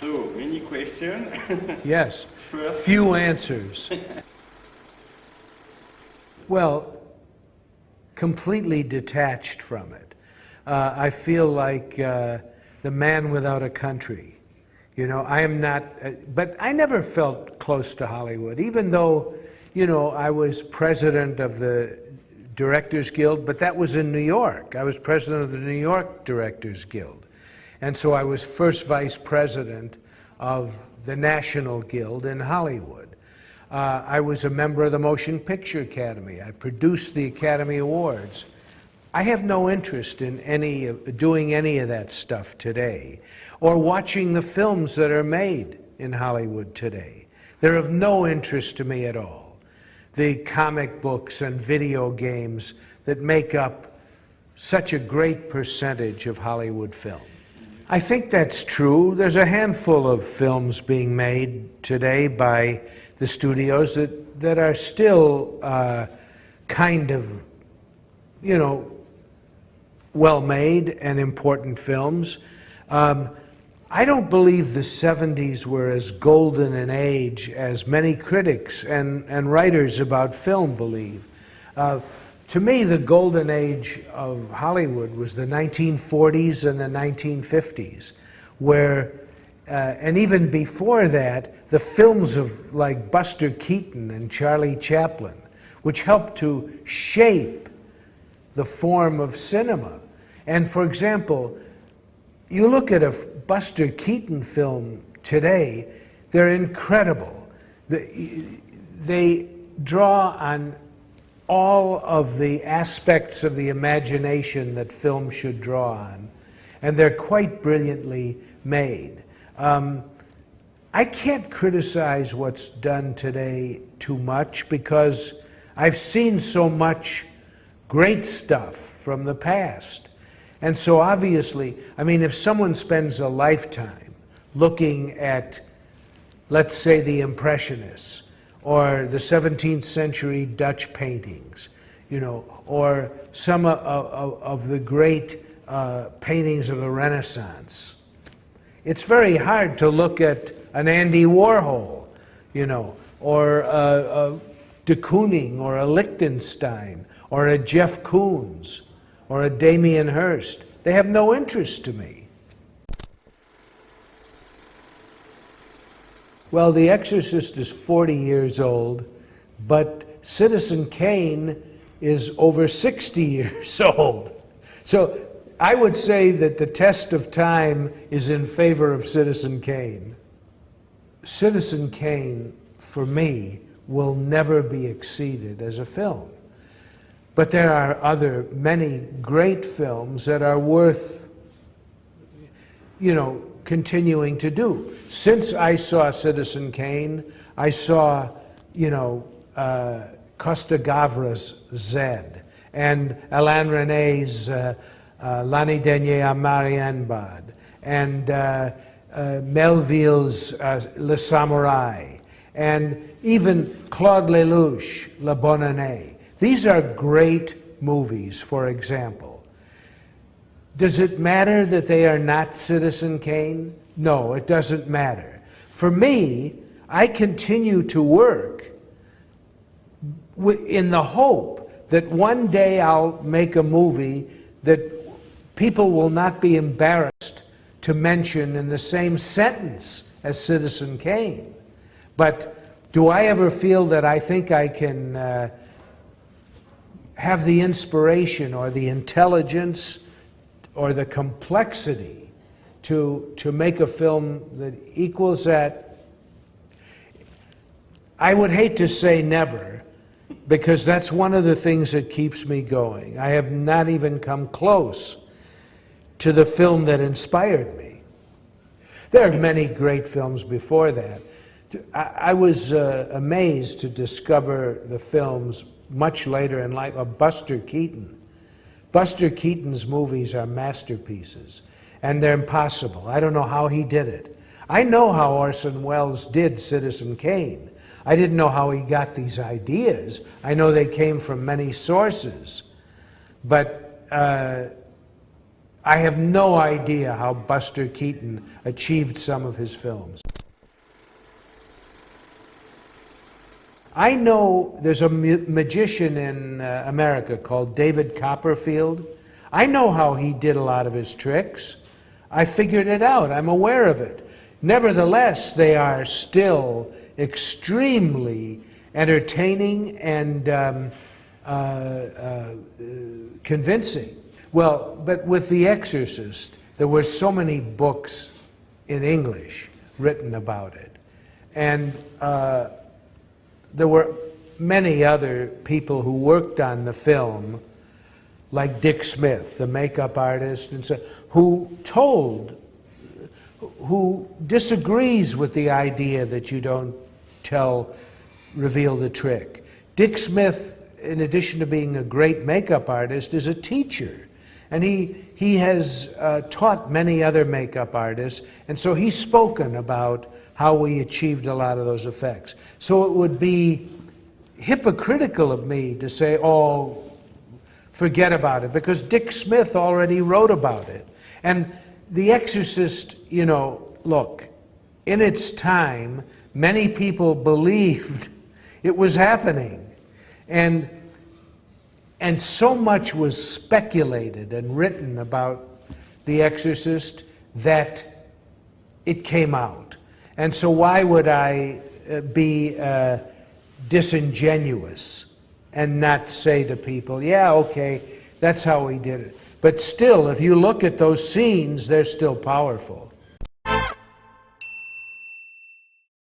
So, many questions. Yes, First. few answers. Well, completely detached from it. I feel like the man without a country. You know, I am not, but I never felt close to Hollywood, even though, you know, I was president of the Directors Guild, but that was in New York. I was president of the New York Directors Guild. And so I was first vice president of the National Guild in Hollywood. I was a member of the Motion Picture Academy. I produced the Academy Awards. I have no interest in doing any of that stuff today, or watching the films that are made in Hollywood today. They're of no interest to me at all. The comic books and video games that make up such a great percentage of Hollywood film. I think that's true. There's a handful of films being made today by the studios that are still kind of, you know, well-made and important films. I don't believe the 70s were as golden an age as many critics and writers about film believe. To me, the golden age of Hollywood was the 1940s and the 1950s, where, and even before that, the films of like Buster Keaton and Charlie Chaplin, which helped to shape the form of cinema. And for example, you look at a Buster Keaton film today, they're incredible. They draw on all of the aspects of the imagination that film should draw on, and they're quite brilliantly made. I can't criticize what's done today too much because I've seen so much great stuff from the past. And so obviously, I mean, if someone spends a lifetime looking at, let's say, the Impressionists, or the 17th century Dutch paintings, you know, or some of the great paintings of the Renaissance, it's very hard to look at an Andy Warhol, you know, or a de Kooning, or a Lichtenstein, or a Jeff Koons, or a Damien Hirst. They have no interest to me. Well, The Exorcist is 40 years old, but Citizen Kane is over 60 years old. So I would say that the test of time is in favor of Citizen Kane. Citizen Kane, for me, will never be exceeded as a film. But there are many great films that are worth, you know, continuing to do. Since I saw Citizen Kane, I saw, you know, Costa Gavras' Zed, and Alain René's L'année dernière à Marienbad, and Melville's Le Samouraï, and even Claude Lelouch, La Bonne Année. These are great movies, for example. Does it matter that they are not Citizen Kane? No, it doesn't matter. For me, I continue to work in the hope that one day I'll make a movie that people will not be embarrassed to mention in the same sentence as Citizen Kane. But do I ever feel that I think I can have the inspiration or the intelligence or the complexity to make a film that equals that? I would hate to say never, because that's one of the things that keeps me going. I have not even come close to the film that inspired me. There are many great films before that. I was amazed to discover the films much later in life of Buster Keaton. Buster Keaton's movies are masterpieces, and they're impossible. I don't know how he did it. I know how Orson Welles did Citizen Kane. I didn't know how he got these ideas. I know they came from many sources. But I have no idea how Buster Keaton achieved some of his films. I know there's a magician in America called David Copperfield. I know how he did a lot of his tricks. I figured it out. I'm aware of it. Nevertheless, they are still extremely entertaining and convincing. Well, but with The Exorcist, there were so many books in English written about it. And there were many other people who worked on the film, like Dick Smith, the makeup artist, and so, who disagrees with the idea that you don't reveal the trick. Dick Smith, in addition to being a great makeup artist, is a teacher. And he has taught many other makeup artists, and so he's spoken about how we achieved a lot of those effects. So it would be hypocritical of me to say, oh, forget about it, because Dick Smith already wrote about it. And The Exorcist, you know, look, in its time, many people believed it was happening. And so much was speculated and written about The Exorcist that it came out. And so why would I be disingenuous and not say to people, yeah, okay, that's how he did it. But still, if you look at those scenes, they're still powerful.